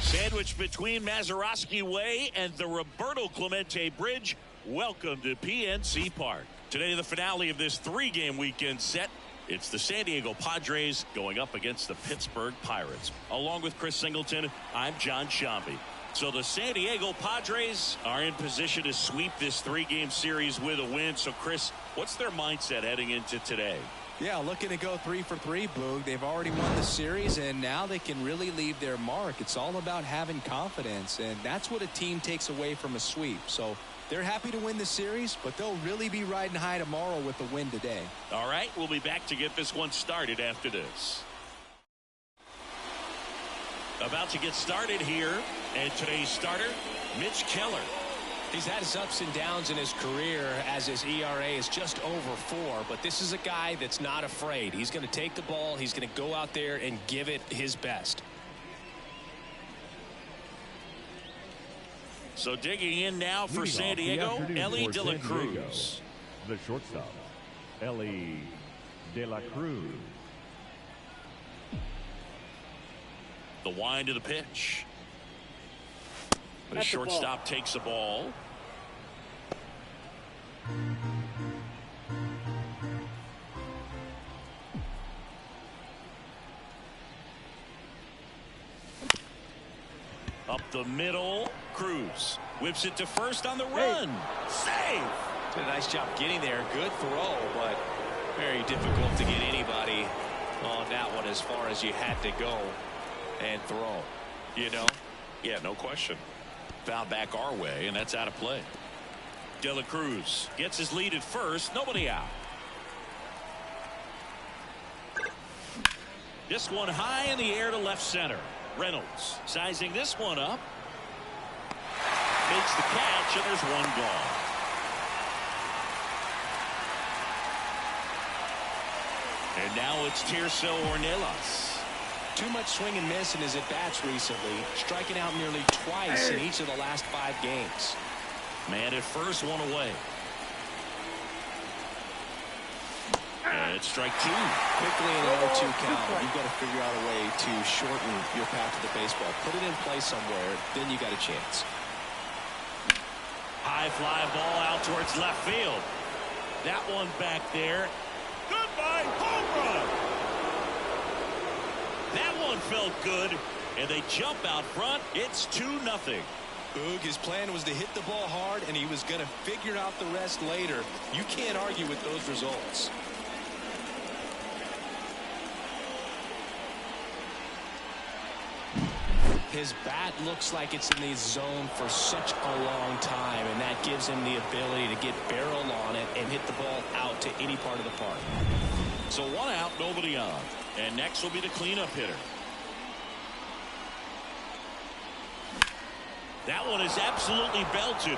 Sandwiched between Mazeroski Way and the Roberto Clemente Bridge, welcome to PNC Park. Today, the finale of this three-game weekend set. It's the San Diego Padres going up against the Pittsburgh Pirates. Along with Chris Singleton, I'm John Shambi. So the San Diego Padres are in position to sweep this three-game series with a win. So, Chris, what's their mindset heading into today? Yeah, looking to go 3 for 3, Boog. They've already won the series, and now they can really leave their mark. It's all about having confidence, and that's what a team takes away from a sweep. So they're happy to win the series, but they'll really be riding high tomorrow with the win today. All right, we'll be back to get this one started after this. About to get started here, and today's starter, Mitch Keller. He's had his ups and downs in his career as his ERA is just over 4, but this is a guy that's not afraid. He's going to take the ball. He's going to go out there and give it his best. So digging in now for San Diego, Ellie De La Cruz. The shortstop, Ellie De La Cruz. The wind of the pitch. The shortstop takes the ball. Up the middle, Cruz whips it to first on the run. Save! Did a nice job getting there. Good throw, but very difficult to get anybody on that one as far as you had to go and throw. You know? Yeah, no question. Foul back our way, and that's out of play. De La Cruz gets his lead at first. Nobody out. This one high in the air to left center. Reynolds sizing this one up. Makes the catch, and there's one gone. And now it's Tirso Ornelas. Too much swing and miss in his at-bats recently, striking out nearly twice in each of the last 5 games. Man at first, one away. And it's strike 2. Quickly in the 0-2 count, you've got to figure out a way to shorten your path to the baseball. Put it in play somewhere, then you got a chance. High fly ball out towards left field. That one back there. Goodbye, home run. one felt good, and they jump out front. It's 2-0. Boog, his plan was to hit the ball hard, and he was going to figure out the rest later. You can't argue with those results. His bat looks like it's in the zone for such a long time, and that gives him the ability to get barrel on it and hit the ball out to any part of the park. So 1 out, nobody on. And next will be the cleanup hitter. That one is absolutely belted.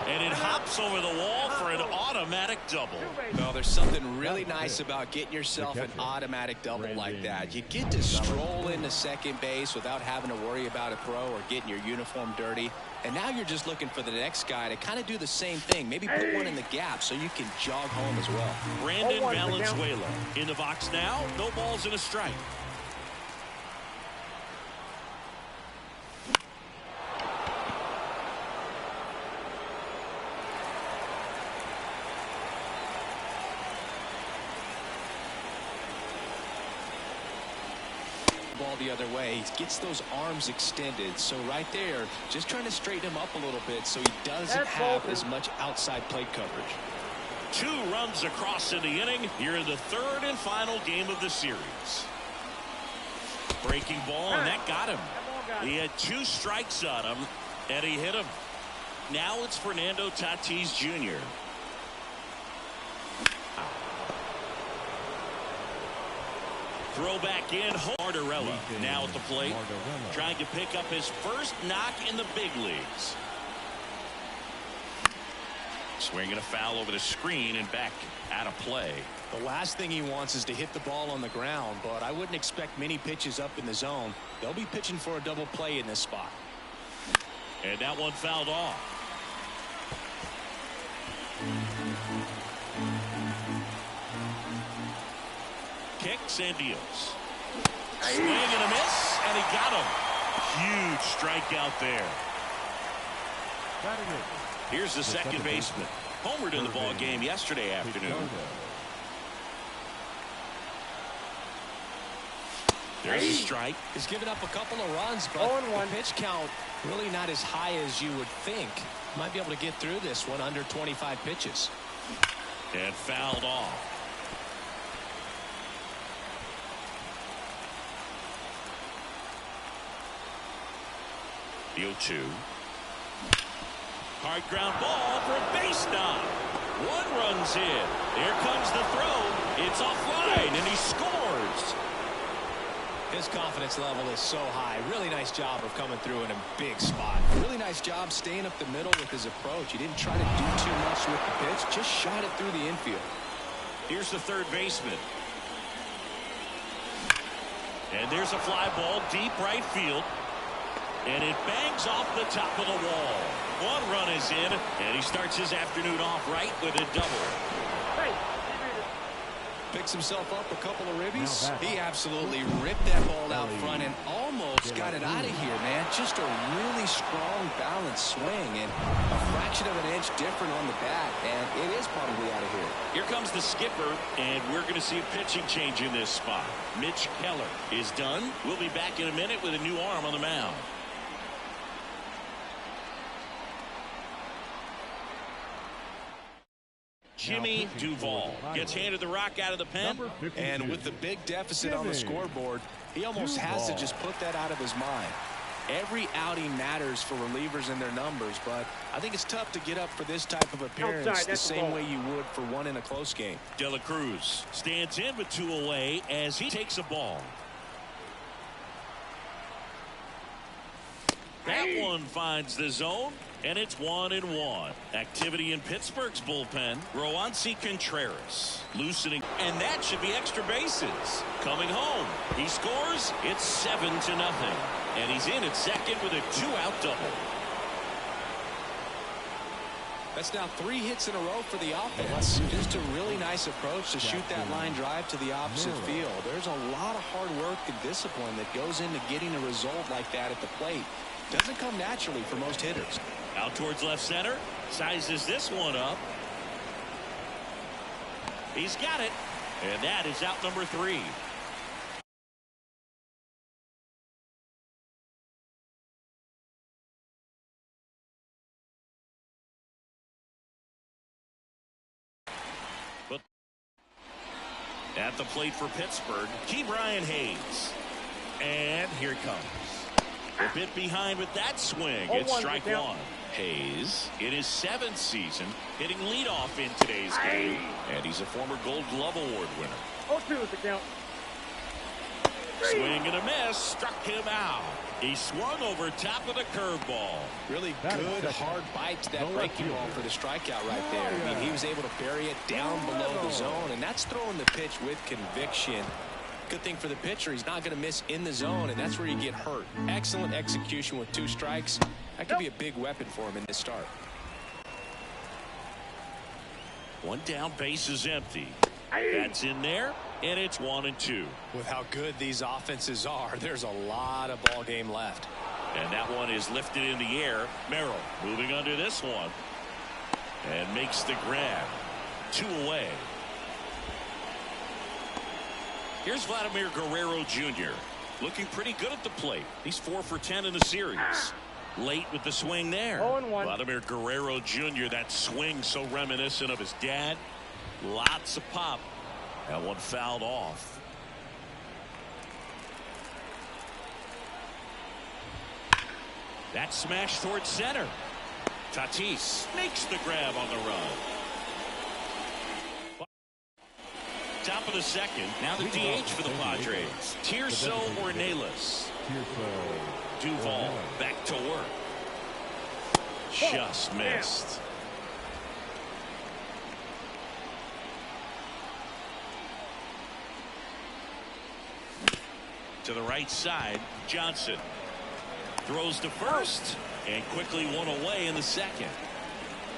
And it hops over the wall for an automatic double. Well, there's something really nice about getting yourself an automatic double like that. You get to stroll into second base without having to worry about a throw or getting your uniform dirty. And now you're just looking for the next guy to kind of do the same thing. Maybe put one in the gap so you can jog home as well. Brandon Valenzuela in the box now. No balls and a strike. Ball the other way. He gets those arms extended, so right there just trying to straighten him up a little bit so he doesn't have as much outside plate coverage. 2 runs across in the inning here in the 3rd and final game of the series. Breaking ball, and that got him. He had 2 strikes on him, and he hit him. Now it's Fernando Tatis Jr. Throw back in. Martorella now at the plate, trying to pick up his first knock in the big leagues. Swinging a foul over the screen and back out of play. The last thing he wants is to hit the ball on the ground, but I wouldn't expect many pitches up in the zone. They'll be pitching for a double play in this spot. And that one fouled off. Kicks and deals. Swing and a miss, and he got him. Huge strikeout there. Here's the second baseman. Homered in the ball game yesterday afternoon. There's a strike. He's given up a couple of runs, but the pitch count really not as high as you would think. Might be able to get through this one under 25 pitches. And fouled off. The 0-2. Hard ground ball for a base knock. 1 runs in. Here comes the throw. It's offline, and he scores. His confidence level is so high. Really nice job of coming through in a big spot. Really nice job staying up the middle with his approach. He didn't try to do too much with the pitch. Just shot it through the infield. Here's the third baseman. And there's a fly ball deep right field. And it bangs off the top of the wall. 1 run is in, and he starts his afternoon off right with a double. Picks himself up a couple of ribbies. He absolutely ripped that ball out front and almost got it out of here, man. Just a really strong, balanced swing, and a fraction of an inch different on the bat, and it is probably out of here. Here comes the skipper, and we're going to see a pitching change in this spot. Mitch Keller is done. We'll be back in a minute with a new arm on the mound. Jimmy Duvall gets handed the rock out of the pen. And with the big deficit on the scoreboard, he almost has to just put that out of his mind. Every outing matters for relievers in their numbers, but I think it's tough to get up for this type of appearance the same way you would for one in a close game. De La Cruz stands in with 2 away as he takes a ball. That one finds the zone, and it's 1-1. Activity in Pittsburgh's bullpen. Roansy Contreras loosening, and that should be extra bases. Coming home, he scores. It's 7-0, and he's in at second with a 2-out double. That's now 3 hits in a row for the offense. Just a really nice approach to shoot that line drive to the opposite field. There's a lot of hard work and discipline that goes into getting a result like that at the plate. Doesn't come naturally for most hitters. Out towards left center. Sizes this one up. He's got it. And that is out number 3. At the plate for Pittsburgh, Brian Hayes. And here it comes. A bit behind with that swing. It's strike one. Hayes in his 7th season hitting leadoff in today's game. And he's a former Gold Glove Award winner. 0-2 is the count. Swing and a miss. Struck him out. He swung over top of the curveball. Really good hard bite to that breaking ball for the strikeout right there. I mean, he was able to bury it down below the zone, and that's throwing the pitch with conviction. Good thing for the pitcher, he's not going to miss in the zone, and that's where you get hurt. Excellent execution with 2 strikes. That could be a big weapon for him in this start. One down, base is empty. That's in there, and it's 1-2. With how good these offenses are, there's a lot of ball game left. And that one is lifted in the air. Merrill moving under this one and makes the grab. 2 away. Here's Vladimir Guerrero Jr. looking pretty good at the plate. He's 4 for 10 in the series. Late with the swing there. 0-1. Vladimir Guerrero Jr. That swing so reminiscent of his dad. Lots of pop. That one fouled off. That smash towards center. Tatis makes the grab on the run. Top of the second. Now the DH for the Padres. Tirso Ornelas. Duvall back to work. Just missed. To the right side, Johnson throws to first and quickly one away in the second.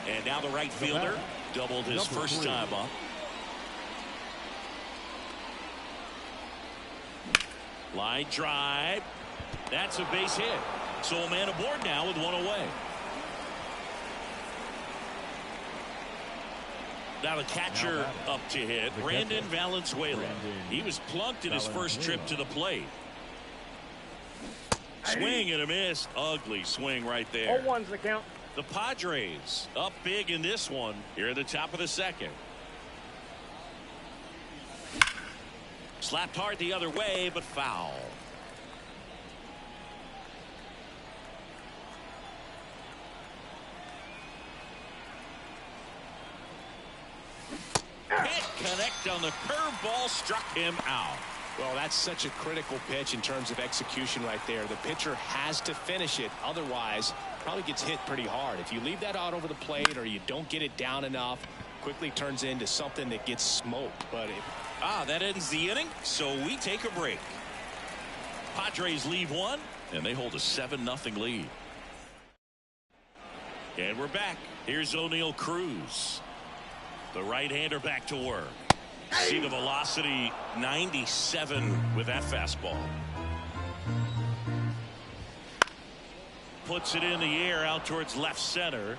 And now the right fielder doubled his first time up. Line drive. That's a base hit. So a man aboard now with one away. Now the catcher up to hit, Brandon Valenzuela. He was plunked in his first trip to the plate. Swing and a miss. Ugly swing right there. 0-1's the count. The Padres up big in this one here at the top of the second. Slapped hard the other way, but foul. Hit connect on the curveball, struck him out. Well, that's such a critical pitch in terms of execution right there. The pitcher has to finish it. Otherwise, probably gets hit pretty hard. If you leave that out over the plate or you don't get it down enough, quickly turns into something that gets smoked. But that ends the inning, so we take a break. Padres leave one, and they hold a 7-0 lead. And we're back. Here's O'Neal Cruz. The right-hander back to work. See the velocity, 97 with that fastball. Puts it in the air out towards left center.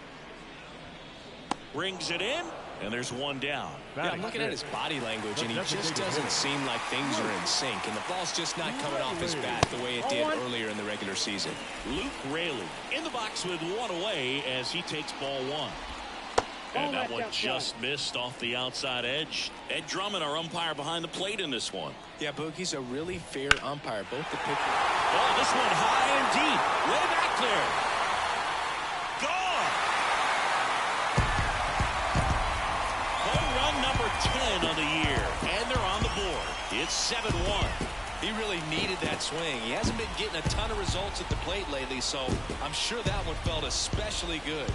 Brings it in, and there's one down. Yeah, I'm looking at his body language, and he just doesn't seem like things are in sync, and the ball's just not coming off his bat the way it did earlier in the regular season. Luke Raley in the box with one away as he takes ball one. And that one just missed off the outside edge. Ed Drummond, our umpire behind the plate in this one. Yeah, Boog, he's a really fair umpire. Both the pitcher. Oh, this one high and deep. Way back there. Gone. Home run number 10 on the year. And they're on the board. It's 7-1. He really needed that swing. He hasn't been getting a ton of results at the plate lately, so I'm sure that one felt especially good.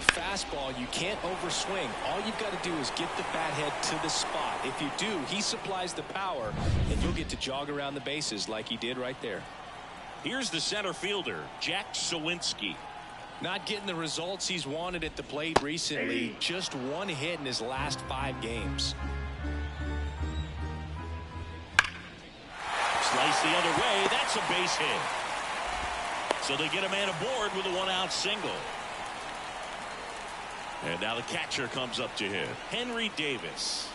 Fastball, you can't overswing. All you've got to do is get the bat head to the spot. If you do, he supplies the power, and you'll get to jog around the bases like he did right there. Here's the center fielder, Jack Sawinski. Not getting the results he's wanted at the plate recently. Just one hit in his last 5 games. Slice the other way. That's a base hit. So they get a man aboard with a 1-out single. And now the catcher comes up to hit. Henry Davis.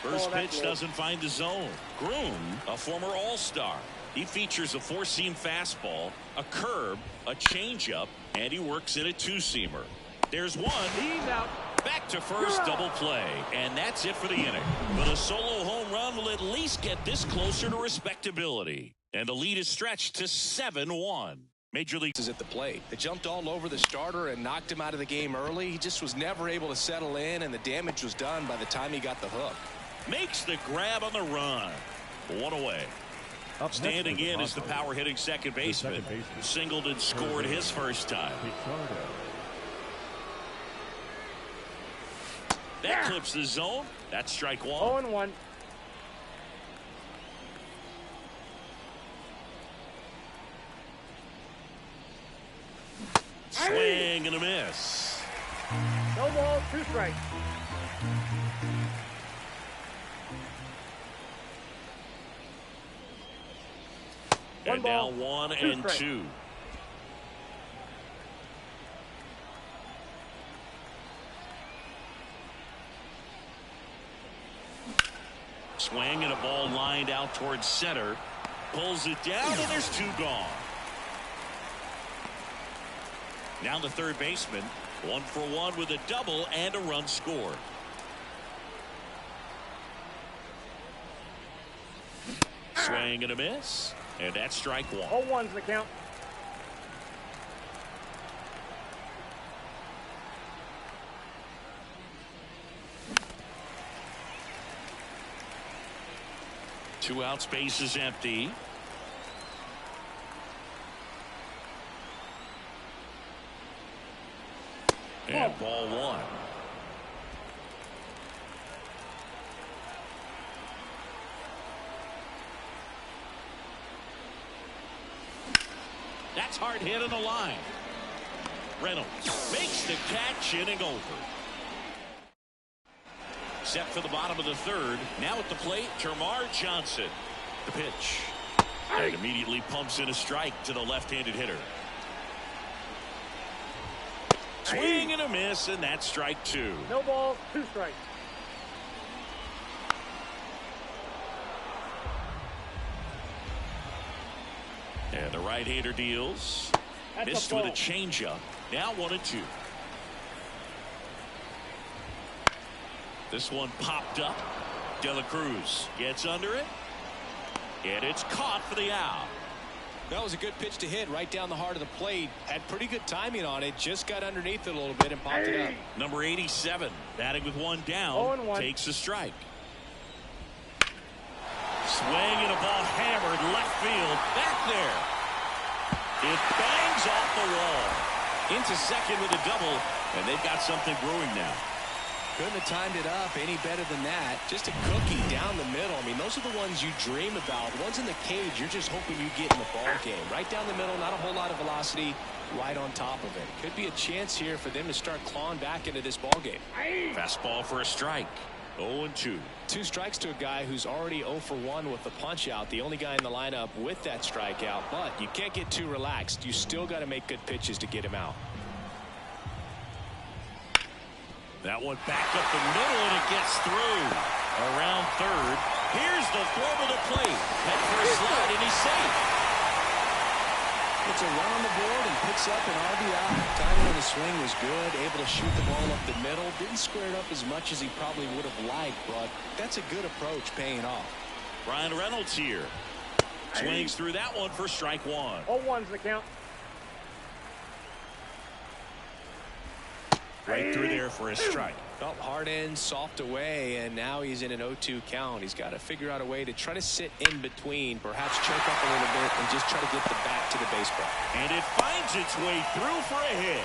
First pitch doesn't find the zone. Groom, a former All-Star. He features a four-seam fastball, a curve, a changeup, and he works in a two-seamer. There's one. He's out. Back to first, double play, and that's it for the inning. But a solo home run will at least get this closer to respectability. And the lead is stretched to 7-1. Major League is at the plate. They jumped all over the starter and knocked him out of the game early. He just was never able to settle in, and the damage was done by the time he got the hook. Makes the grab on the run. One away. Standing in is the power hitting second baseman. Singled and scored his first time. That clips the zone. That's strike one. 0-1. Swing and a miss. No ball, 2 strikes. And now 1 and 2. Swing and a ball lined out towards center. Pulls it down and there's 2 gone. Now the third baseman, 1 for 1 with a double and a run scored. Swing and a miss, and that's strike one. 0-1's the count. Two outs, base is empty. And ball one. That's hard hit on the line. Reynolds makes the catch, inning over. Set for the bottom of the third. Now at the plate, Termarr Johnson. The pitch. And immediately pumps in a strike to the left-handed hitter. Swing and a miss, and that's strike 2. No balls, 2 strikes. And the right-hander deals. Missed with a changeup. Now 1 and 2. This one popped up. De La Cruz gets under it. And it's caught for the out. That was a good pitch to hit right down the heart of the plate. Had pretty good timing on it. Just got underneath it a little bit and popped it up. Number 87, batting with 1 down, 0-1. takes a strike. Swing and a ball hammered left field. Back there. It bangs off the wall. Into second with a double, and they've got something brewing now. Couldn't have timed it up any better than that. Just a cookie down the middle. I mean, those are the ones you dream about. The ones in the cage, you're just hoping you get in the ball game. Right down the middle, not a whole lot of velocity, right on top of it. Could be a chance here for them to start clawing back into this ball game. Fastball for a strike. 0-2. 2 strikes to a guy who's already 0 for 1 with the punch out. The only guy in the lineup with that strikeout. But you can't get too relaxed. You still got to make good pitches to get him out. That one back up the middle, and it gets through. Around third. Here's the throw to the plate. Head for a slide, and he's safe. Puts a run on the board and picks up an RBI. Timing on the swing was good. Able to shoot the ball up the middle. Didn't square it up as much as he probably would have liked, but that's a good approach paying off. Ryan Reynolds here. Swings through that one for strike 1. 0-1's the count. Right through there for a strike. Felt hard in, soft away, and now he's in an 0-2 count. He's got to figure out a way to try to sit in between, perhaps choke up a little bit, and just try to get the bat to the baseball. And it finds its way through for a hit.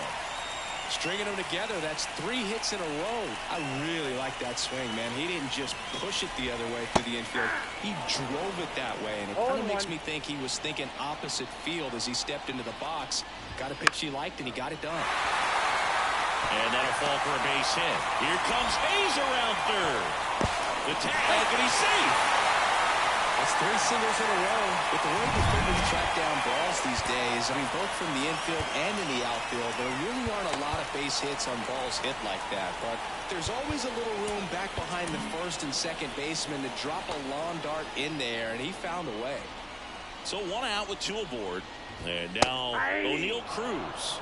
Stringing them together, that's 3 hits in a row. I really like that swing, man. He didn't just push it the other way through the infield. He drove it that way, and it kind of makes me think he was thinking opposite field as he stepped into the box. Got a pitch he liked, and he got it done. And that'll fall for a base hit. Here comes Hayes around third. The tag, and he's safe. That's 3 singles in a row. With the way defenders track down balls these days, I mean, both from the infield and in the outfield, there really aren't a lot of base hits on balls hit like that. But there's always a little room back behind the first and second baseman to drop a lawn dart in there, and he found a way. So 1 out with 2 aboard. And now O'Neal Cruz.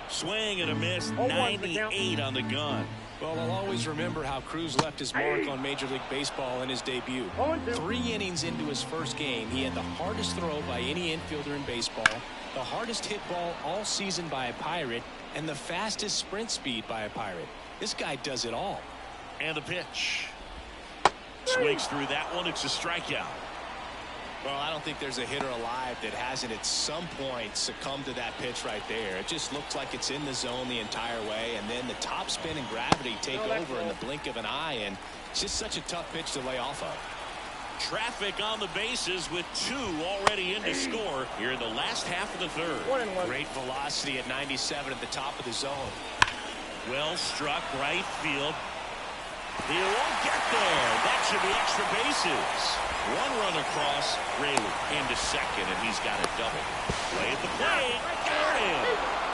Swing and a miss. 98 on the gun. Well, I'll always remember how Cruz left his mark on Major League Baseball in his debut. 3 innings into his first game, he had the hardest throw by any infielder in baseball, the hardest hit ball all season by a Pirate, and the fastest sprint speed by a Pirate. This guy does it all. And the pitch. Swings through that one. It's a strikeout. Well, I don't think there's a hitter alive that hasn't at some point succumbed to that pitch right there. It just looks like it's in the zone the entire way, and then the top spin and gravity take over in the blink of an eye, and it's just such a tough pitch to lay off of. Traffic on the bases with 2 already in to score here in the last half of the third. 1-1. Great velocity at 97 at the top of the zone. Well struck right field. He won't get there. That should be extra bases. 1 run across, Rayleigh into second, and he's got a double. Play at the plate. Got him.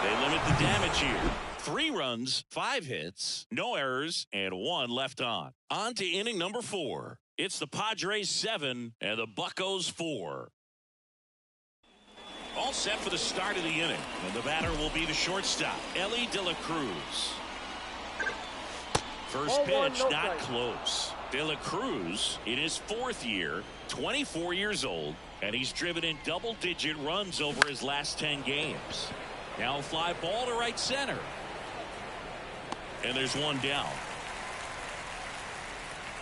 They limit the damage here. 3 runs, 5 hits, no errors, and 1 left on. On to inning number 4. It's the Padres 7 and the Buccos 4. All set for the start of the inning, and the batter will be the shortstop, Elly De La Cruz. First pitch, not close. De La Cruz in his 4th year, 24 years old, and he's driven in double-digit runs over his last 10 games. Now fly ball to right center. And there's 1 down.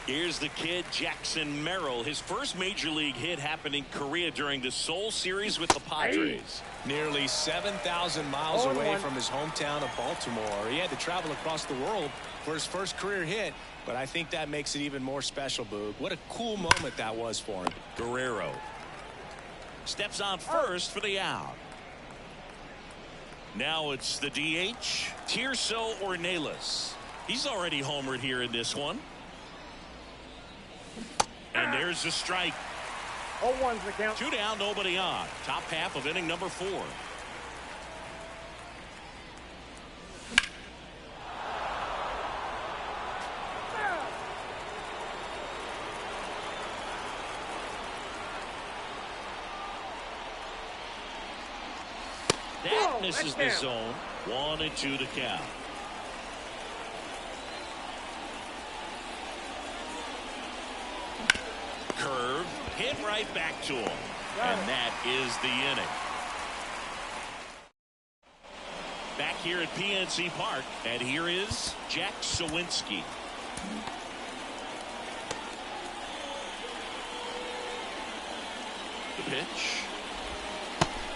Here's the kid, Jackson Merrill. His first major league hit happened in Korea during the Seoul series with the Padres. Nearly 7,000 miles away from his hometown of Baltimore. He had to travel across the world for his first career hit, but I think that makes it even more special, Boog. What a cool moment that was for him. Guerrero steps on first for the out. Now it's the DH, Tirso Ornelas. He's already homered here in this one. And there's the strike. 0-1's the count. 2 down, nobody on. Top half of inning number 4. That misses the zone. 1-2 to count. Curve hit right back to him, and that is the inning. Back here at PNC Park, and here is Jack Sawinski. The pitch.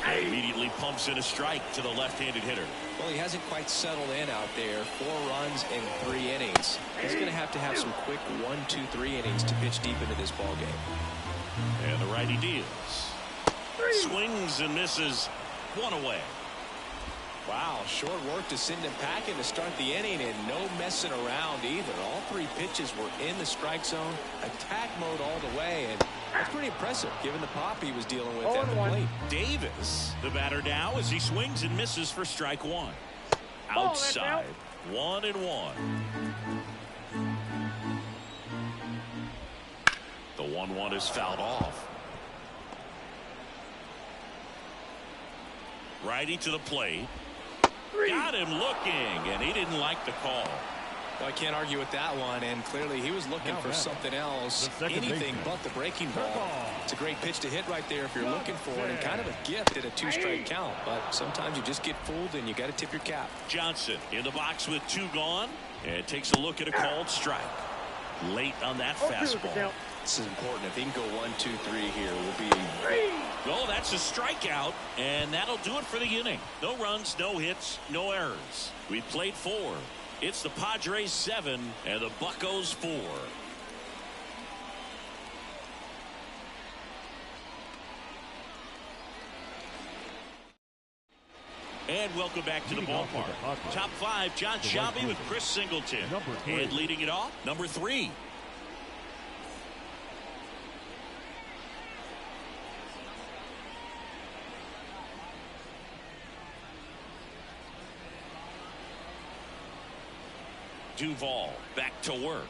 And immediately pumps in a strike to the left-handed hitter. Well, he hasn't quite settled in out there. 4 runs in 3 innings. He's going to have some quick 1, 2, 3 innings to pitch deep into this ball game. And the righty deals. Swings and misses. 1 away. Wow, short work to send him packing to start the inning, and no messing around either. All 3 pitches were in the strike zone, attack mode all the way, and that's pretty impressive given the pop he was dealing with at the plate. Davis, the batter now, as he swings and misses for strike 1. Outside, 1-1. The 1-1 is fouled off. Righty to the plate. Got him looking, and he didn't like the call. Well, I can't argue with that one, and clearly he was looking for something else, anything but the breaking ball. It's a great pitch to hit right there if you're looking for it, and kind of a gift at a 2-strike count, but sometimes you just get fooled and you got to tip your cap. Johnson in the box with 2 gone, and takes a look at a called strike. Late on that fastball. This is important. If he can go 1, 2, 3 here, we'll be. Well, that's a strikeout, and that'll do it for the inning. No runs, no hits, no errors. We played 4. It's the Padres 7 and the Buccos 4. And welcome back to the ballpark. Top 5, John Shelby with Chris Singleton. And leading it off, number 3. Duvall back to work.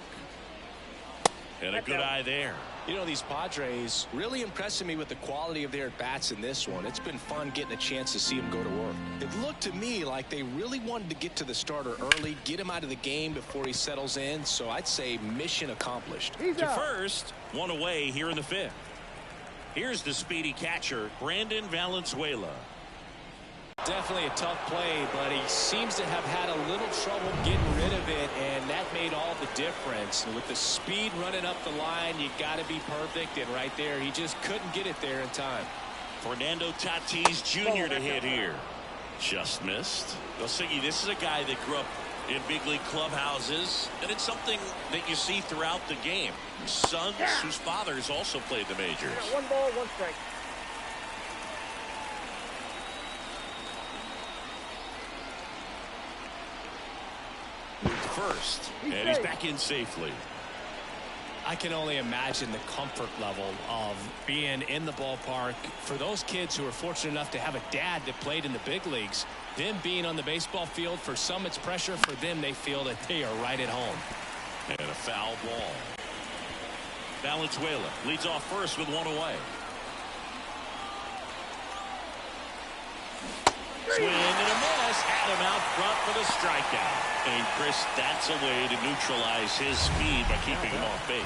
And a good eye there. You know, these Padres really impressing me with the quality of their at-bats in this one. It's been fun getting a chance to see them go to work. It looked to me like they really wanted to get to the starter early, get him out of the game before he settles in. So I'd say mission accomplished. To first, one away here in the 5th. Here's the speedy catcher, Brandon Valenzuela. Definitely a tough play, but he seems to have had a little trouble getting rid of it, and that made all the difference. And with the speed running up the line, you got to be perfect, and right there, he just couldn't get it there in time. Fernando Tatis Jr. to hit here. Just missed. Well, Siggy, this is a guy that grew up in big league clubhouses, and it's something that you see throughout the game. Sons whose fathers also played the majors. 1 ball, 1 strike. First, and he's back in safely. I can only imagine the comfort level of being in the ballpark for those kids who are fortunate enough to have a dad that played in the big leagues. Them being on the baseball field, for some it's pressure. For them, they feel that they are right at home. And a foul ball. Valenzuela leads off first with 1 away. Swing and a miss. Had him out front for the strikeout. And Chris, that's a way to neutralize his speed by keeping him off base.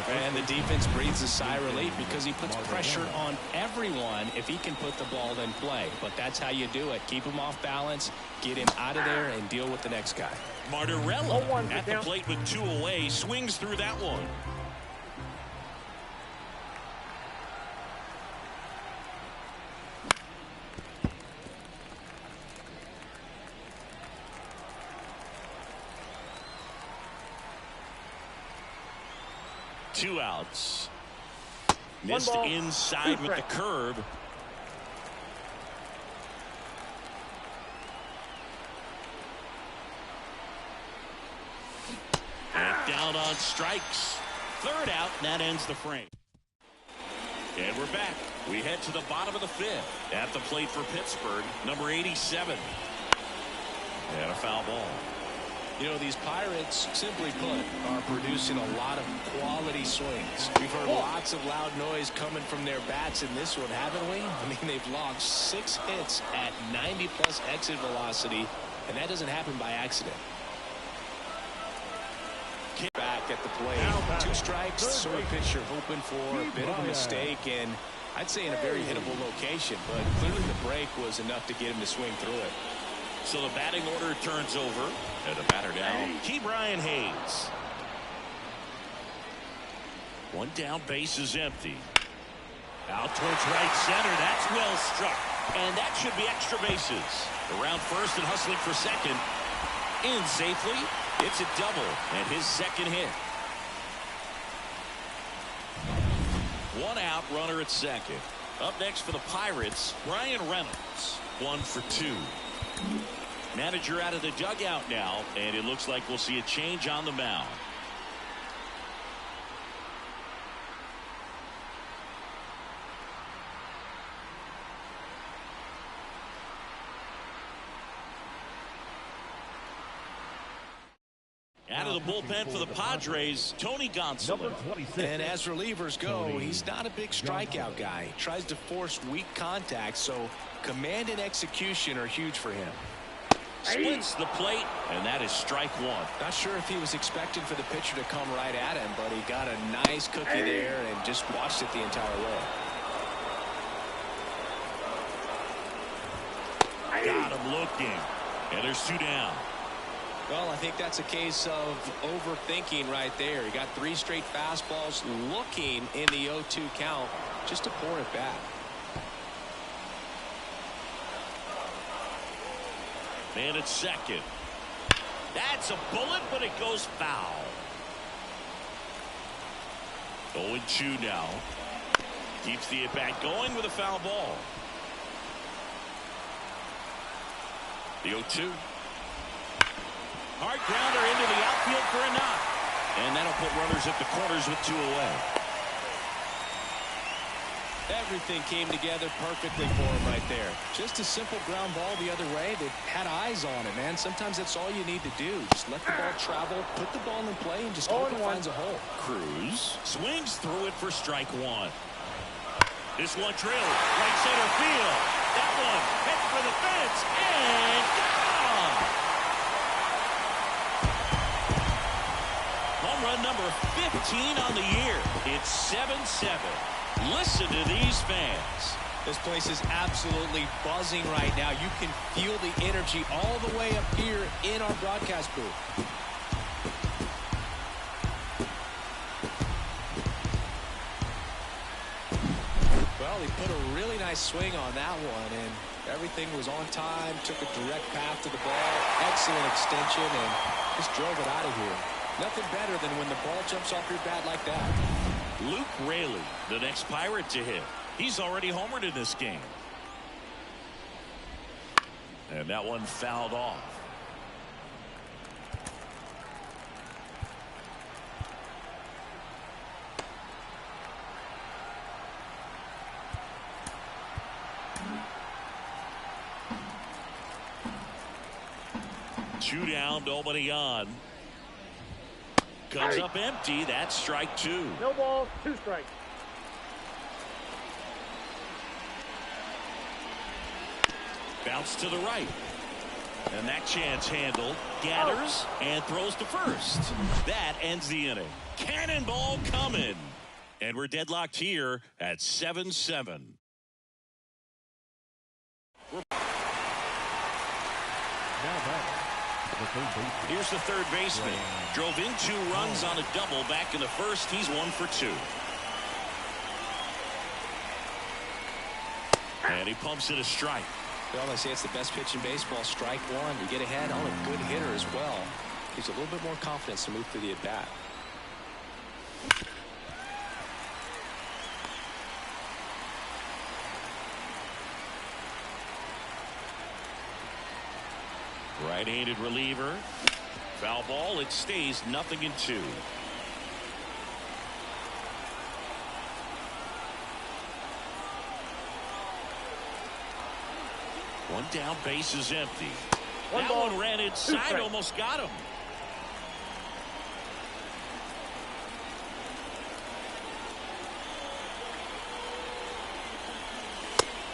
And the defense breathes a sigh of relief because he puts pressure on everyone if he can put the ball in play. But that's how you do it. Keep him off balance, get him out of there, and deal with the next guy. Martorella at the plate with 2 away, swings through that one. Two outs. Missed inside with the curve. And down on strikes. 3rd out, and that ends the frame. And we're back. We head to the bottom of the 5th. At the plate for Pittsburgh, number 87. And a foul ball. You know, these Pirates, simply put, are producing a lot of quality swings. We've heard lots of loud noise coming from their bats in this one, haven't we? I mean, they've logged 6 hits at 90-plus exit velocity, and that doesn't happen by accident. Back at the plate. 2 strikes, so a pitcher hoping for a bit of a mistake, and I'd say in a very hittable location, but clearly the break was enough to get him to swing through it. So the batting order turns over. And the batter down, Brian Hayes. 1 down, base is empty. Out towards right center. That's well struck. And that should be extra bases. Around first and hustling for second. In safely. It's a double and his 2nd hit. 1 out, runner at 2nd. Up next for the Pirates, Brian Reynolds. 1 for 2. Manager out of the dugout now, and it looks like we'll see a change on the mound. Out of the bullpen for the Padres, Tony Gonsolin. And as relievers go, he's not a big strikeout guy. He tries to force weak contact, so command and execution are huge for him. Splits the plate, and that is strike 1. Not sure if he was expecting for the pitcher to come right at him, but he got a nice cookie there and just watched it the entire way. Got him looking, and there's 2 down. Well, I think that's a case of overthinking right there. He got 3 straight fastballs looking in the 0-2 count just to pour it back. Man at 2nd. That's a bullet, but it goes foul. 0-2 now. Keeps the at-bat going with a foul ball. The 0-2. Hard grounder into the outfield for a knock. And that'll put runners at the corners with 2 away. Everything came together perfectly for him right there. Just a simple ground ball the other way that had eyes on it, man. Sometimes that's all you need to do. Just let the ball travel, put the ball in play, and just hope it finds a hole. Cruz swings through it for strike one. This one drilled right center field. That one heading for the fence and gone. Home run number 15 on the year. It's 7-7. Listen to these fans. This place is absolutely buzzing right now. You can feel the energy all the way up here in our broadcast booth. Well, he put a really nice swing on that one, and everything was on time, took a direct path to the ball, excellent extension, and just drove it out of here. Nothing better than when the ball jumps off your bat like that. Luke Raley, the next Pirate to hit. He's already homered in this game. And that one fouled off. Two down, nobody on. Comes up empty. That's strike two. No balls, 2 strikes. Bounce to the right. And that chance handled. Gathers and throws to first. That ends the inning. Cannonball coming. And we're deadlocked here at 7-7. Here's the third baseman. Drove in 2 runs on a double back in the first. He's 1 for 2. And he pumps it a strike. Well, I say it's the best pitch in baseball. Strike one. You get ahead on a good hitter as well. Gives a little bit more confidence to move through the at-bat. Right-handed reliever. Foul ball. It stays 0-2. One down, base is empty. That one ran inside, almost got him.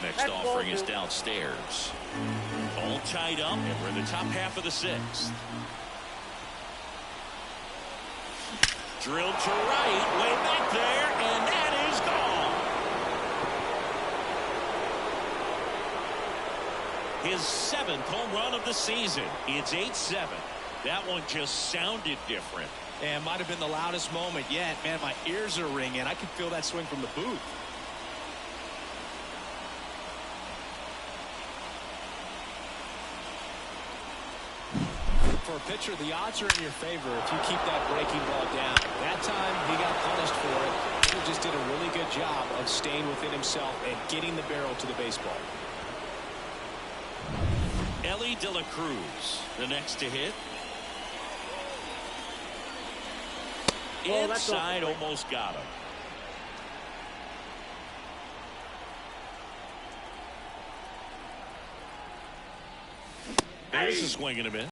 Next offering is downstairs. All tied up, and we're in the top half of the 6th. Drilled to right, way back there, and that is gone. His 7th home run of the season. It's 8-7. That one just sounded different. And might have been the loudest moment yet. Man, my ears are ringing. I can feel that swing from the booth. For a pitcher, the odds are in your favor if you keep that breaking ball down. That time, he got punished for it. He just did a really good job of staying within himself and getting the barrel to the baseball. Ellie De La Cruz, the next to hit. Inside, almost got him. There's a swing and a miss.